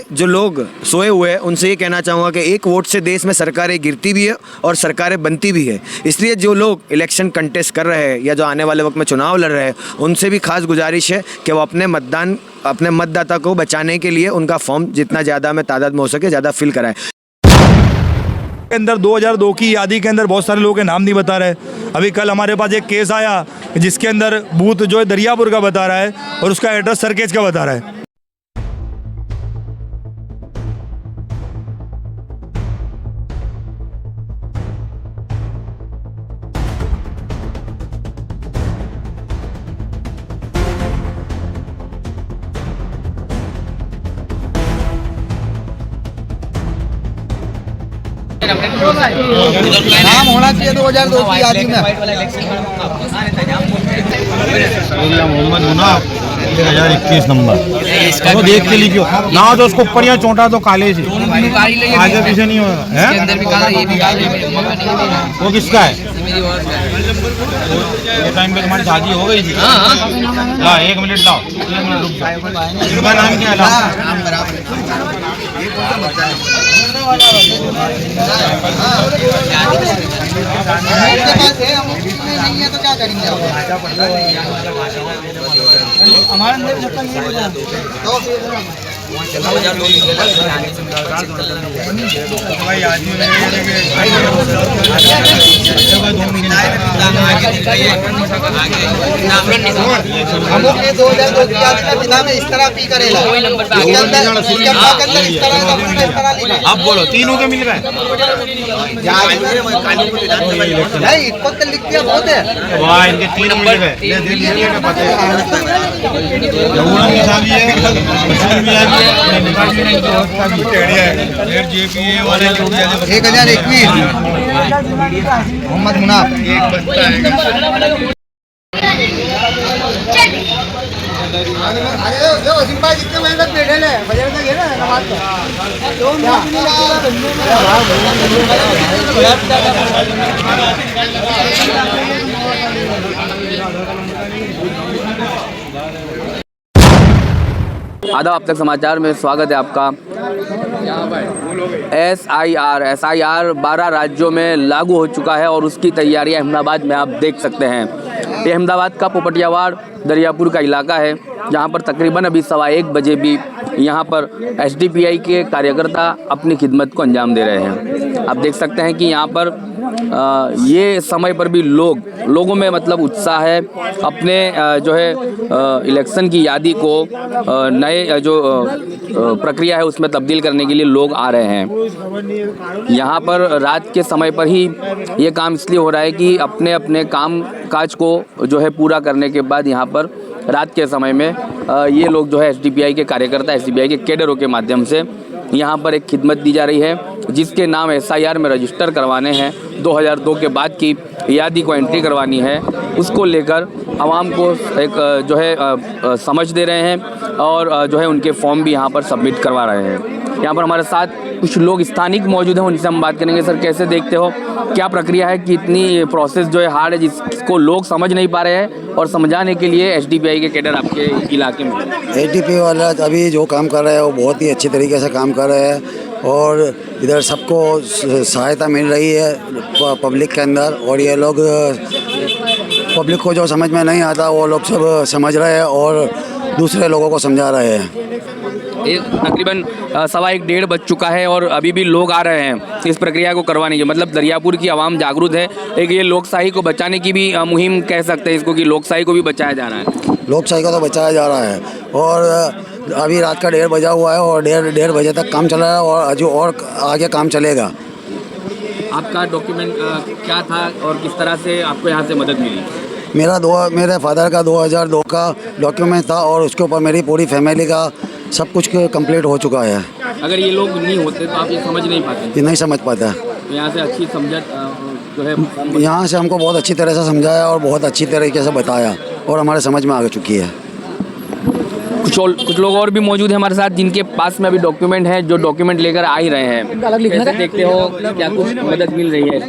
जो लोग सोए हुए हैं उनसे ये कहना चाहूँगा कि एक वोट से देश में सरकारें गिरती भी है और सरकारें बनती भी है। इसलिए जो लोग इलेक्शन कंटेस्ट कर रहे हैं या जो आने वाले वक्त में चुनाव लड़ रहे हैं उनसे भी खास गुजारिश है कि वो अपने मतदाता को बचाने के लिए उनका फॉर्म जितना ज़्यादा में तादाद में हो सके ज़्यादा फिल कराएं। के अंदर 2002 की यादी के अंदर बहुत सारे लोगों के नाम नहीं बता रहे। अभी कल हमारे पास एक केस आया जिसके अंदर बूथ जो है दरियापुर का बता रहा है और उसका एड्रेस सरकेज का बता रहा है। नाम होना चाहिए 2002 की यादी में। मोहम्मद मुनाफ 2021 नंबर वो देख के लिखियो ना तो उसको ऊपर या चोटा तो काले से आगे पीछे नहीं होगा है। वो किसका है? ये टाइम पे तुम्हारी शादी हो गई थी। ला 1 मिनट लाओ, 1 मिनट रुक जाओ। इनका नाम क्या है? नहीं है तो क्या करेंगे? हमारे अंदर इस तरह पी करेगा। अब बोलो तीनों के मिल रहे हैं। नहीं इसको तो लिख दिया बहुत है। वाह इनके 3 मिल गए। पता है 1021 मोहम्मद मुनाफ। जितने मेहनत बैठे ले बजट तक है ना नमाज आदाब, अब तक समाचार में स्वागत है आपका। SIR 12 राज्यों में लागू हो चुका है और उसकी तैयारियां अहमदाबाद में आप देख सकते हैं। ये अहमदाबाद का पोपटियावाड़ दरियापुर का इलाका है जहां पर तकरीबन अभी 1:15 बजे भी यहां पर SDPI के कार्यकर्ता अपनी खिदमत को अंजाम दे रहे हैं। आप देख सकते हैं कि यहां पर ये समय पर भी लोगों में मतलब उत्साह है। अपने जो है इलेक्शन की यादी को नए जो प्रक्रिया है उसमें तब्दील करने के लिए लोग आ रहे हैं। यहाँ पर रात के समय पर ही ये काम इसलिए हो रहा है कि अपने अपने काम काज को जो है पूरा करने के बाद यहाँ पर रात के समय में ये लोग जो है SDPI के कार्यकर्ता SDPI के कैडरों के माध्यम से यहाँ पर एक खिदमत दी जा रही है जिसके नाम SIR में रजिस्टर करवाने हैं। 2002 के बाद की यादी को एंट्री करवानी है, उसको लेकर आवाम को एक जो है समझ दे रहे हैं और जो है उनके फॉर्म भी यहाँ पर सबमिट करवा रहे हैं। यहाँ पर हमारे साथ कुछ लोग स्थानिक मौजूद हैं, उनसे हम बात करेंगे। सर कैसे देखते हो, क्या प्रक्रिया है कि इतनी प्रोसेस जो है हार्ड है जिसको लोग समझ नहीं पा रहे हैं और समझाने के लिए SDPI के कैडर आपके इलाके में? SDPI वाला अभी जो काम कर रहे हैं वो बहुत ही अच्छी तरीके से काम कर रहे हैं और इधर सबको सहायता मिल रही है पब्लिक के अंदर। और ये लोग पब्लिक को जो समझ में नहीं आता वो लोग सब समझ रहे हैं और दूसरे लोगों को समझा रहे हैं। तकरीबन 1:15 बज चुका है और अभी भी लोग आ रहे हैं इस प्रक्रिया को करवाने के। मतलब दरियापुर की आवाम जागरूक है। एक ये लोकशाही को बचाने की भी मुहिम कह सकते हैं इसको कि लोकशाही को भी बचाया जा रहा है। लोकशाही को तो बचाया जा रहा है और अभी रात का 1:30 बजा हुआ है और 1:30 बजे तक काम चल रहा है और जो और आगे काम चलेगा। आपका डॉक्यूमेंट क्या था और किस तरह से आपको यहाँ से मदद मिली? मेरे फादर का 2002 का डॉक्यूमेंट था और उसके ऊपर मेरी पूरी फैमिली का सब कुछ कंप्लीट हो चुका है। अगर ये लोग नहीं होते तो आप ये समझ नहीं पाते? ये नहीं समझ पाता। तो यहाँ से अच्छी समझ जो है यहाँ से हमको बहुत अच्छी तरह से समझाया और बहुत अच्छी तरीके से बताया और हमारे समझ में आ चुकी है। कुछ लोग और भी मौजूद हैं हमारे साथ जिनके पास में अभी डॉक्यूमेंट है, जो डॉक्यूमेंट लेकर आ ही रहे हैं। कैसे देखते हो, क्या कुछ मदद मिल रही है?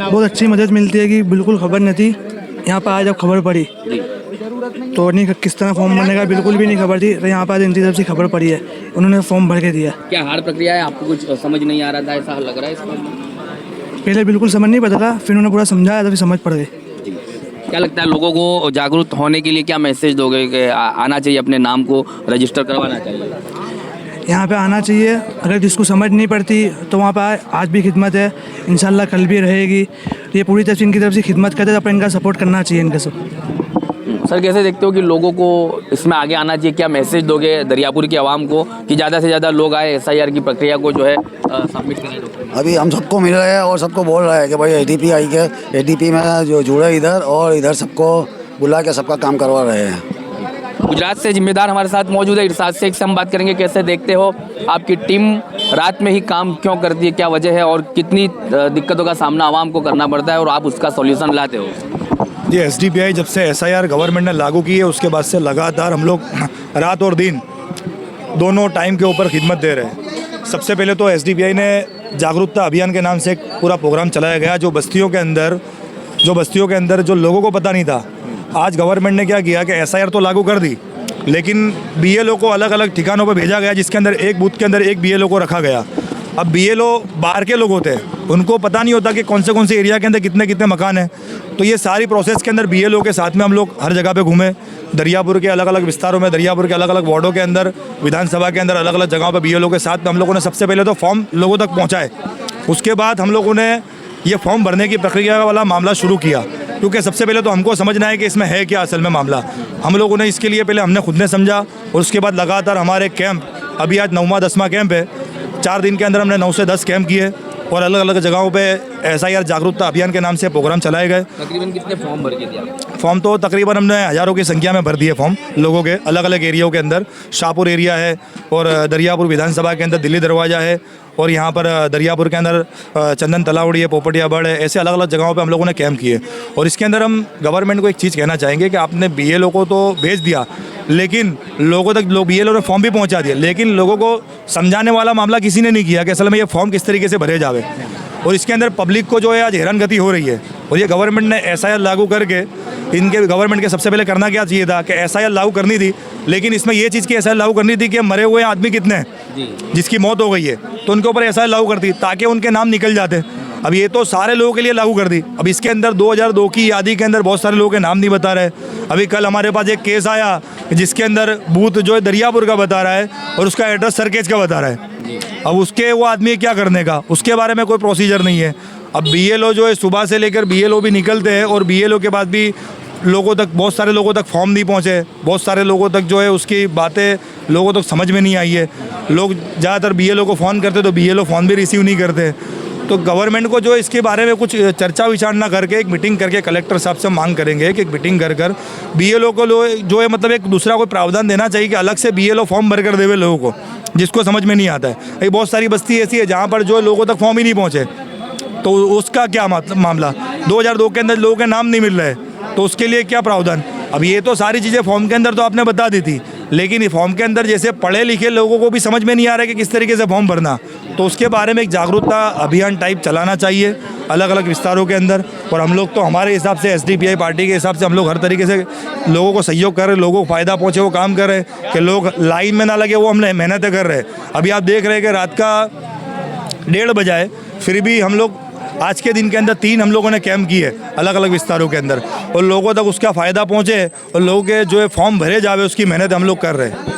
बहुत अच्छी मदद मिलती है कि बिल्कुल खबर नहीं थी, यहाँ पर आज जब खबर पड़ी तो नहीं किस तरह फॉर्म भरने का बिल्कुल भी नहीं खबर थी, तो यहाँ पर इनकी तरफ से खबर पड़ी है, उन्होंने फॉर्म भर के दिया। क्या हार्ड प्रक्रिया है, आपको कुछ समझ नहीं आ रहा था, ऐसा लग रहा है इसमें? पहले बिल्कुल समझ नहीं पता था, फिर उन्होंने पूरा समझाया तो फिर समझ पड़ गई। क्या लगता है लोगों को जागरूक होने के लिए क्या मैसेज दोगे कि आना चाहिए, अपने नाम को रजिस्टर करवाना चाहिए? यहाँ पे आना चाहिए, अगर जिसको समझ नहीं पड़ती तो वहाँ पर आज भी खिदमत है, इंशाल्लाह कल भी रहेगी। ये पूरी तरह से इनकी तरफ से खिदमत करते हैं, तो इनका सपोर्ट करना चाहिए इनके सब। सर कैसे देखते हो कि लोगों को इसमें आगे आना चाहिए, क्या मैसेज दोगे दरियापुर की आवाम को कि ज़्यादा से ज़्यादा लोग आए SIR की प्रक्रिया को जो है सबमिट करें? अभी हम सबको मिल रहे हैं और सबको बोल रहे हैं कि भाई ADP आई के ADP में जो जुड़े इधर, और इधर सबको बुला के सबका काम करवा रहे हैं। गुजरात से जिम्मेदार हमारे साथ मौजूद है इरशाद शेख से हम बात करेंगे। कैसे देखते हो, आपकी टीम रात में ही काम क्यों करती है, क्या वजह है और कितनी दिक्कतों का सामना आवाम को करना पड़ता है और आप उसका सॉल्यूशन लाते हो? ये SDPI जब से SIR गवर्नमेंट ने लागू की है उसके बाद से लगातार हम लोग रात और दिन दोनों टाइम के ऊपर खिदमत दे रहे हैं। सबसे पहले तो SDPI ने जागरूकता अभियान के नाम से एक पूरा प्रोग्राम चलाया गया, जो बस्तियों के अंदर जो लोगों को पता नहीं था। आज गवर्नमेंट ने क्या किया कि SIR तो लागू कर दी, लेकिन BLO को अलग अलग ठिकानों पर भेजा गया, जिसके अंदर एक बूथ के अंदर एक BLO को रखा गया। अब BLO बाहर के लोग होते हैं, उनको पता नहीं होता कि कौन से एरिया के अंदर कितने कितने मकान हैं। तो ये सारी प्रोसेस के अंदर BLO के साथ में हम लोग हर जगह पे घूमे, दरियापुर के अलग अलग विस्तारों में, दरियापुर के अलग अलग वार्डों के अंदर, विधानसभा के अंदर अलग अलग जगहों पे BLO के साथ में हम लोगों ने सबसे पहले तो फॉर्म लोगों तक पहुँचाए। उसके बाद हम लोगों ने ये फॉर्म भरने की प्रक्रिया वाला मामला शुरू किया, क्योंकि सबसे पहले तो हमको समझना है कि इसमें है क्या असल में मामला। हम लोगों ने इसके लिए पहले हमने खुद ने समझा, और उसके बाद लगातार हमारे कैंप, अभी आज 9वां 10वां कैंप है, 4 दिन के अंदर हमने 9 से 10 कैंप किए और अलग अलग जगहों पे SIR जागरूकता अभियान के नाम से प्रोग्राम चलाए गए। तकरीबन कितने फॉर्म भर के दिया? फॉर्म तो तकरीबन हमने हज़ारों की संख्या में भर दिए फॉर्म लोगों के, अलग अलग एरियाओं के अंदर। शाहपुर एरिया है और दरियापुर विधानसभा के अंदर दिल्ली दरवाज़ा है, और यहाँ पर दरियापुर के अंदर चंदन तलावड़ी है, पोपटिया बड़ है, ऐसे अलग अलग जगहों पे हम लोगों ने कैंप किए। और इसके अंदर हम गवर्नमेंट को एक चीज़ कहना चाहेंगे कि आपने BLO को तो भेज दिया, लेकिन लोगों तक BLO ने फॉर्म भी पहुँचा दिया, लेकिन लोगों को समझाने वाला मामला किसी ने नहीं किया कि असल में ये फॉर्म किस तरीके से भरे जावे। और इसके अंदर पब्लिक को जो है आज हैरानगति हो रही है। और ये गवर्नमेंट ने SIR लागू करके, इनके गवर्नमेंट के सबसे पहले करना क्या चाहिए था कि SIR लागू करनी थी, लेकिन इसमें ये चीज़ की SIR लागू करनी थी कि मरे हुए आदमी कितने हैं जिसकी मौत हो गई है, तो उनके ऊपर SIR लागू करती ताकि उनके नाम निकल जाते। अब ये तो सारे लोगों के लिए लागू कर दी। अब इसके अंदर 2002 की यादी के अंदर बहुत सारे लोगों के नाम नहीं बता रहे। अभी कल हमारे पास एक केस आया जिसके अंदर बूथ जो है दरियापुर का बता रहा है और उसका एड्रेस सरकेज का बता रहा है। अब उसके वो आदमी क्या करने का, उसके बारे में कोई प्रोसीजर नहीं है। अब BLO जो है सुबह से लेकर BLO भी निकलते हैं, और BLO के बाद भी लोगों तक, बहुत सारे लोगों तक फॉर्म नहीं पहुंचे, बहुत सारे लोगों तक जो है उसकी बातें लोगों तक समझ में नहीं आई है। लोग ज़्यादातर BLO को फ़ोन करते तो BLO फ़ोन भी रिसीव नहीं करते। तो गवर्नमेंट को जो इसके बारे में कुछ चर्चा विचार ना करके एक मीटिंग करके कलेक्टर साहब से मांग करेंगे कि एक मीटिंग कर BLO को जो है मतलब एक दूसरा कोई प्रावधान देना चाहिए कि अलग से BLO फॉर्म भर कर देवे लोगों को, जिसको समझ में नहीं आता है। अभी बहुत सारी बस्ती ऐसी है जहाँ पर जो लोगों तक फॉर्म ही नहीं पहुँचे, तो उसका क्या मामला? 2002 के अंदर लोगों के नाम नहीं मिल रहे, तो उसके लिए क्या प्रावधान? अब ये तो सारी चीज़ें फॉर्म के अंदर तो आपने बता दी थी, लेकिन फॉर्म के अंदर जैसे पढ़े लिखे लोगों को भी समझ में नहीं आ रहा है कि किस तरीके से फॉर्म भरना, तो उसके बारे में एक जागरूकता अभियान टाइप चलाना चाहिए अलग अलग विस्तारों के अंदर। और हम लोग तो हमारे हिसाब से SDPI पार्टी के हिसाब से हम लोग हर तरीके से लोगों को सहयोग कर रहे, लोगों को फ़ायदा पहुँचे वो काम कर रहे हैं कि लोग लाइन में ना लगे, वो हम मेहनतें कर रहे हैं। अभी आप देख रहे हैं कि रात का 1:30 बजाए, फिर भी हम लोग आज के दिन के अंदर 3 हम लोगों ने कैंप किए अलग अलग विस्तारों के अंदर, और लोगों तक उसका फ़ायदा पहुँचे और लोगों के जो है फॉर्म भरे जावे, उसकी मेहनत हम लोग कर रहे हैं।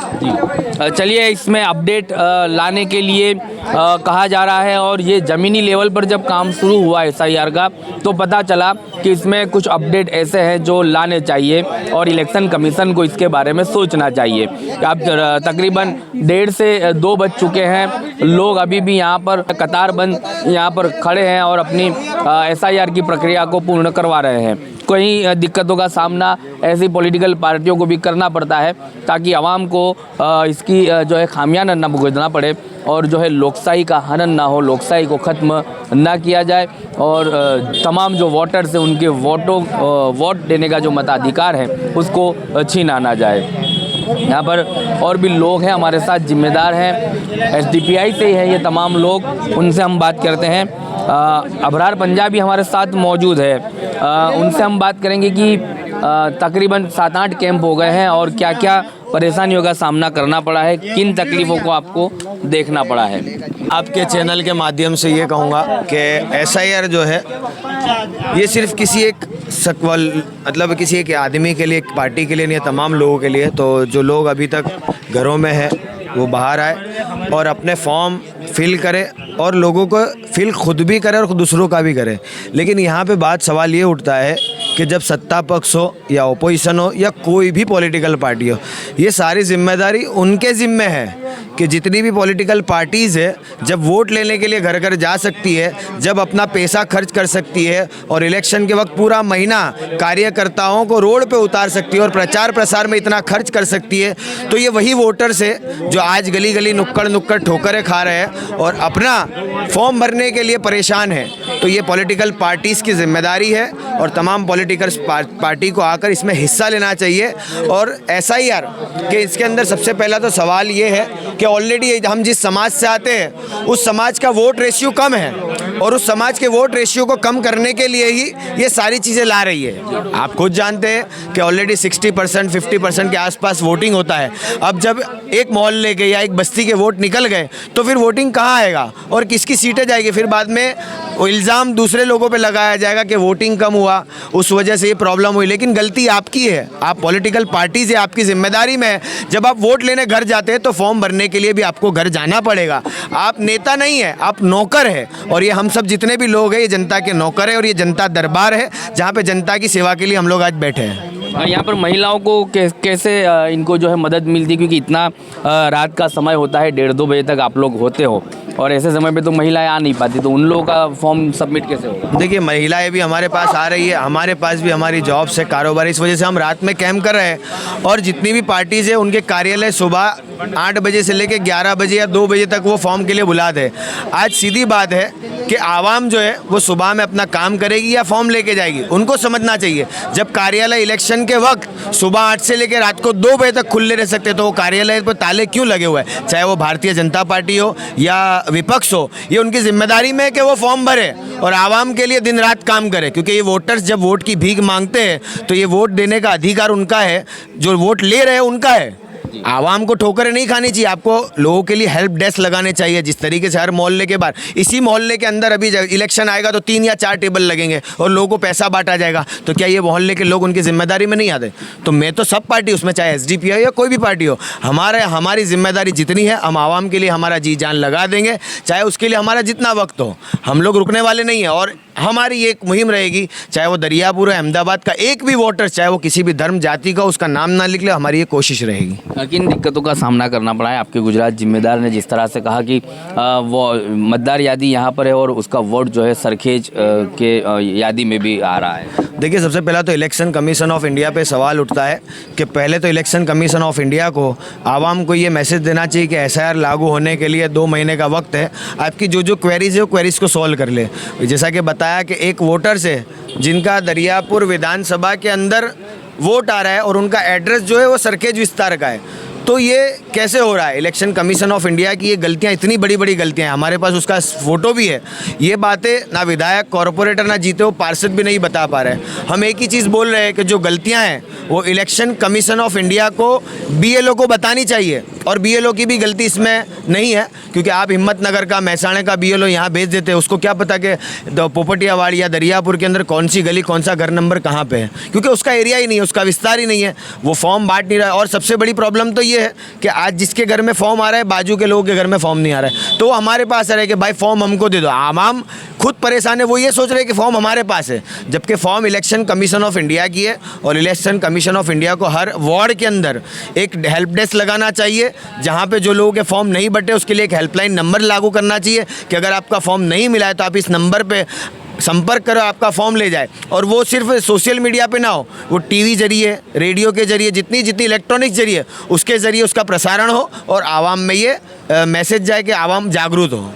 चलिए, इसमें अपडेट लाने के लिए कहा जा रहा है, और ये ज़मीनी लेवल पर जब काम शुरू हुआ SIR का तो पता चला कि इसमें कुछ अपडेट ऐसे हैं जो लाने चाहिए और इलेक्शन कमीशन को इसके बारे में सोचना चाहिए। अब तकरीबन 1:30 से 2 बज चुके हैं, लोग अभी भी यहाँ पर कतार बंद यहाँ पर खड़े हैं और अपनी SIR की प्रक्रिया को पूर्ण करवा रहे हैं। कई दिक्कतों का सामना ऐसी पॉलिटिकल पार्टियों को भी करना पड़ता है ताकि आवाम को इसकी जो है खामियां न भुगतना पड़े, और जो है लोकशाही का हनन ना हो, लोकशाही को ख़त्म ना किया जाए, और तमाम जो वोटर्स हैं उनके वोट देने का जो मताधिकार है उसको छीना ना जाए। यहाँ पर और भी लोग हैं हमारे साथ, जिम्मेदार हैं, SDPI से ही है ये तमाम लोग, उनसे हम बात करते हैं। अबरार पंजाबी हमारे साथ मौजूद है, उनसे हम बात करेंगे कि तकरीबन 7-8 कैंप हो गए हैं और क्या क्या परेशानियों का सामना करना पड़ा है, किन तकलीफ़ों को आपको देखना पड़ा है। आपके चैनल के माध्यम से ये कहूँगा कि SIR जो है ये सिर्फ किसी एक मतलब किसी एक आदमी के लिए, एक पार्टी के लिए नहीं है, तमाम लोगों के लिए। तो जो लोग अभी तक घरों में है वो बाहर आए और अपने फॉर्म फिल करें और लोगों को फिल खुद भी करें और दूसरों का भी करें। लेकिन यहाँ पे बात सवाल ये उठता है कि जब सत्ता पक्ष हो या ओपोजिशन हो या कोई भी पॉलिटिकल पार्टी हो, ये सारी जिम्मेदारी उनके ज़िम्मे है कि जितनी भी पॉलिटिकल पार्टीज़ है जब वोट लेने के लिए घर घर जा सकती है, जब अपना पैसा खर्च कर सकती है और इलेक्शन के वक्त पूरा महीना कार्यकर्ताओं को रोड पे उतार सकती है और प्रचार प्रसार में इतना खर्च कर सकती है, तो ये वही वोटर्स है जो आज गली गली नुक्कड़ ठोकरें खा रहे हैं और अपना फॉर्म भरने के लिए परेशान है। तो ये पॉलिटिकल पार्टीज़ की जिम्मेदारी है और तमाम पॉलिटिकल पार्टी को आकर इसमें हिस्सा लेना चाहिए। और SIR के इसके अंदर सबसे पहला तो सवाल ये है कि ऑलरेडी हम जिस समाज से आते हैं उस समाज का वोट रेशियो कम है और उस समाज के वोट रेशियो को कम करने के लिए ही ये सारी चीज़ें ला रही है। आप खुद जानते हैं कि ऑलरेडी 60% 50% के आसपास वोटिंग होता है। अब जब एक मोहल्ले के या एक बस्ती के वोट निकल गए तो फिर वोटिंग कहाँ आएगा और किसकी सीटें जाएगी? फिर बाद में वो इल्ज़ाम दूसरे लोगों पे लगाया जाएगा कि वोटिंग कम हुआ, उस वजह से ये प्रॉब्लम हुई। लेकिन गलती आपकी है, आप पॉलिटिकल पार्टी से आपकी जिम्मेदारी में है। जब आप वोट लेने घर जाते हैं तो फॉर्म भरने के लिए भी आपको घर जाना पड़ेगा। आप नेता नहीं है, आप नौकर है और ये हम सब जितने भी लोग हैं ये जनता के नौकर है और ये जनता दरबार है जहाँ पे जनता की सेवा के लिए हम लोग आज बैठे हैं। यहाँ पर महिलाओं को कैसे इनको जो है मदद मिलती है, क्योंकि इतना रात का समय होता है, 1:30-2 बजे तक आप लोग होते हो और ऐसे समय पे तो महिलाएं आ नहीं पाती, तो उन लोगों का फॉर्म सबमिट कैसे होगा? देखिए, महिलाएं भी हमारे पास आ रही है, हमारे पास भी हमारी जॉब से कारोबार, इस वजह से हम रात में कैंप कर रहे हैं और जितनी भी पार्टीज है उनके कार्यालय सुबह 8 बजे से लेकर 11 बजे या 2 बजे तक वो फॉर्म के लिए बुलाते हैं। आज सीधी बात है कि आवाम जो है वो सुबह में अपना काम करेगी या फॉर्म लेके जाएगी, उनको समझना चाहिए। जब कार्यालय इलेक्शन के वक्त सुबह 8 से लेकर रात को 2 बजे तक खुले रह सकते तो वो कार्यालय पर ताले क्यों लगे हुए हैं? चाहे वो भारतीय जनता पार्टी हो या विपक्ष हो, ये उनकी जिम्मेदारी में है कि वो फॉर्म भरे और आवाम के लिए दिन रात काम करे, क्योंकि ये वोटर्स जब वोट की भीख मांगते हैं तो ये वोट देने का अधिकार उनका है, जो वोट ले रहे हैं उनका है। आवाम को ठोकरें नहीं खानी चाहिए, आपको लोगों के लिए हेल्प डेस्क लगाने चाहिए। जिस तरीके से हर मोहल्ले के बाहर, इसी मोहल्ले के अंदर अभी इलेक्शन आएगा तो 3 या 4 टेबल लगेंगे और लोगों को पैसा बांटा जाएगा, तो क्या ये मोहल्ले के लोग उनकी जिम्मेदारी में नहीं आते? तो मैं तो सब पार्टी, उसमें चाहे SDP हो या कोई भी पार्टी हो, हमारी जिम्मेदारी जितनी है हम आवाम के लिए हमारा जी जान लगा देंगे, चाहे उसके लिए हमारा जितना वक्त हो। हम लोग रुकने वाले नहीं हैं और हमारी एक मुहिम रहेगी, चाहे वो दरियापुर है, अहमदाबाद का एक भी वोटर, चाहे वो किसी भी धर्म जाति का, उसका नाम ना लिख ले, हमारी ये कोशिश रहेगी। किन दिक्कतों का सामना करना पड़ा है? आपके गुजरात जिम्मेदार ने जिस तरह से कहा कि वो मतदार यादी यहाँ पर है और उसका वोट जो है सरखेज के यादी में भी आ रहा है। देखिए, सबसे पहला तो इलेक्शन कमीशन ऑफ इंडिया पे सवाल उठता है कि पहले तो इलेक्शन कमीशन ऑफ इंडिया को आवाम को ये मैसेज देना चाहिए कि SIR लागू होने के लिए 2 महीने का वक्त है, आपकी जो क्वेरीज है वो क्वेरीज को सॉल्व कर ले। जैसा कि बताया कि एक वोटर से जिनका दरियापुर विधानसभा के अंदर वोट आ रहा है और उनका एड्रेस जो है वो सरखेज विस्तार का है, तो ये कैसे हो रहा है? इलेक्शन कमीशन ऑफ इंडिया की ये गलतियां, इतनी बड़ी बड़ी गलतियां हैं, हमारे पास उसका फ़ोटो भी है। ये बातें ना विधायक, कॉरपोरेटर, ना जीते हो पार्षद भी नहीं बता पा रहे हैं। हम एक ही चीज़ बोल रहे हैं कि जो गलतियां हैं वो इलेक्शन कमीशन ऑफ इंडिया को, BLO को बतानी चाहिए और BLO की भी गलती इसमें नहीं है, क्योंकि आप हिम्मतनगर का, महसाणे का BLO यहाँ भेज देते हैं, उसको क्या पता कि पोपटियावाड़ या दरियापुर के अंदर कौन सी गली, कौन सा घर नंबर कहाँ पे है, क्योंकि उसका एरिया ही नहीं है, उसका विस्तार ही नहीं है, वो फॉर्म बांट नहीं रहा है। और सबसे बड़ी प्रॉब्लम तो ये है कि आज जिसके घर में फॉर्म आ रहा है, बाजू के लोगों के घर में फॉर्म नहीं आ रहा है, तो वो हमारे पास आ रहा है कि भाई फॉर्म हमको दे दो। आवाम खुद परेशान है, वो ये सोच रहे हैं कि फॉर्म हमारे पास है, जबकि form election commission of India की है और इलेक्शन कमीशन ऑफ इंडिया को हर वार्ड के अंदर एक हेल्प डेस्क लगाना चाहिए, जहाँ पे जो लोगों के फॉर्म नहीं बटे उसके लिए एक हेल्पलाइन नंबर लागू करना चाहिए कि अगर आपका फॉर्म नहीं मिला है तो आप इस नंबर पे संपर्क करो, आपका फॉर्म ले जाए। और वो सिर्फ सोशल मीडिया पे ना हो, वो टीवी जरिए, रेडियो के जरिए, जितनी इलेक्ट्रॉनिक जरिए, उसके ज़रिए उसका प्रसारण हो और आवाम में ये मैसेज जाए कि आवाम जागरूक हो।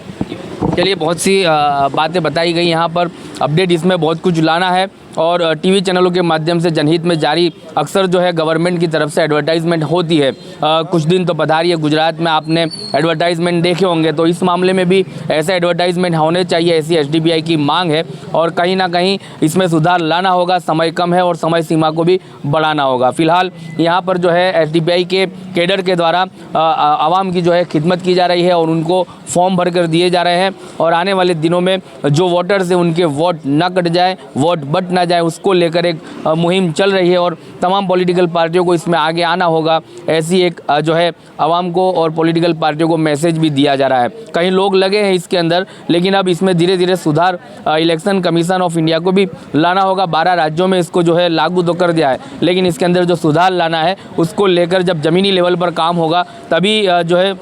चलिए, बहुत सी बातें बताई गई यहाँ पर, अपडेट इसमें बहुत कुछ लाना है और टीवी चैनलों के माध्यम से जनहित में जारी अक्सर जो है गवर्नमेंट की तरफ से एडवर्टाइजमेंट होती है। कुछ दिन तो पधारी है गुजरात में आपने एडवर्टाइजमेंट देखे होंगे, तो इस मामले में भी ऐसे एडवर्टाइजमेंट होने चाहिए, ऐसी एसडीपीआई की मांग है और कहीं ना कहीं इसमें सुधार लाना होगा। समय कम है और समय सीमा को भी बढ़ाना होगा। फिलहाल यहाँ पर जो है एसडीपीआई के कैडर के द्वारा आवाम की जो है खिदमत की जा रही है और उनको फॉर्म भर कर दिए जा रहे हैं और आने वाले दिनों में जो वोटर्स हैं उनके वोट ना कट जाए, वोट बट ना जाए, उसको लेकर एक मुहिम चल रही है और तमाम पॉलिटिकल पार्टियों को इसमें आगे आना होगा। ऐसी एक जो है आवाम को और पॉलिटिकल पार्टियों को मैसेज भी दिया जा रहा है। कई लोग लगे हैं इसके अंदर, लेकिन अब इसमें धीरे धीरे सुधार इलेक्शन कमीशन ऑफ इंडिया को भी लाना होगा। 12 राज्यों में इसको जो है लागू तो कर दिया है, लेकिन इसके अंदर जो सुधार लाना है उसको लेकर जब ज़मीनी लेवल पर काम होगा तभी जो है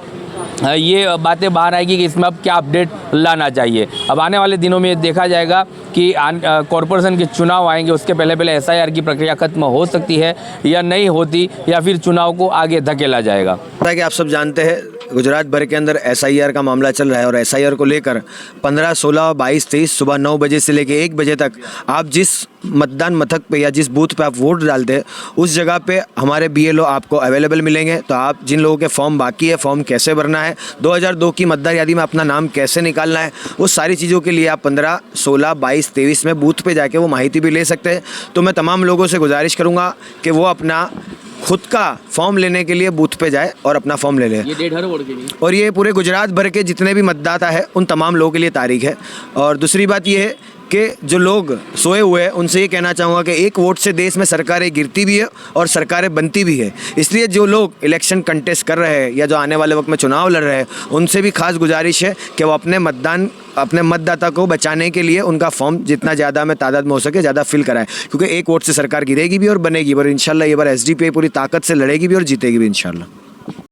ये बातें बाहर आएगी कि इसमें अब क्या अपडेट लाना चाहिए। अब आने वाले दिनों में देखा जाएगा कि कॉरपोरेशन के चुनाव आएंगे, उसके पहले पहले एसआईआर की प्रक्रिया खत्म हो सकती है या नहीं होती, या फिर चुनाव को आगे धकेला जाएगा। कि आप सब जानते हैं गुजरात भर के अंदर एसआईआर का मामला चल रहा है और एसआईआर को लेकर 15, 16, 22, 23 सुबह 9 बजे से लेकर 1 बजे तक आप जिस मतदान मथक पे या जिस बूथ पे आप वोट डालते हैं उस जगह पे हमारे बीएलओ आपको अवेलेबल मिलेंगे। तो आप जिन लोगों के फॉर्म बाकी है, फॉर्म कैसे भरना है, 2002 की मतदार यादी में अपना नाम कैसे निकालना है, वो सारी चीज़ों के लिए आप 15, 16, 22, 23 में बूथ पे जाके वो माहिती भी ले सकते हैं। तो मैं तमाम लोगों से गुजारिश करूँगा कि वो अपना खुद का फॉर्म लेने के लिए बूथ पे जाए और अपना फॉर्म ले ले। ये डेट हर वोट के लिए और ये पूरे गुजरात भर के जितने भी मतदाता है उन तमाम लोगों के लिए तारीख है। और दूसरी बात ये है कि जो लोग सोए हुए हैं उनसे ये कहना चाहूँगा कि एक वोट से देश में सरकारें गिरती भी है और सरकारें बनती भी है। इसलिए जो लोग इलेक्शन कंटेस्ट कर रहे हैं या जो आने वाले वक्त में चुनाव लड़ रहे हैं उनसे भी खास गुजारिश है कि वो अपने मतदाता को बचाने के लिए उनका फॉर्म जितना ज़्यादा में तादाद में हो सके ज़्यादा फिल कराएं, क्योंकि एक वोट से सरकार गिरेगी भी और बनेगी, पर इंशाल्लाह ये बार एसडीपीआई पूरी ताकत से लड़ेगी भी और जीतेगी भी इंशाल्लाह।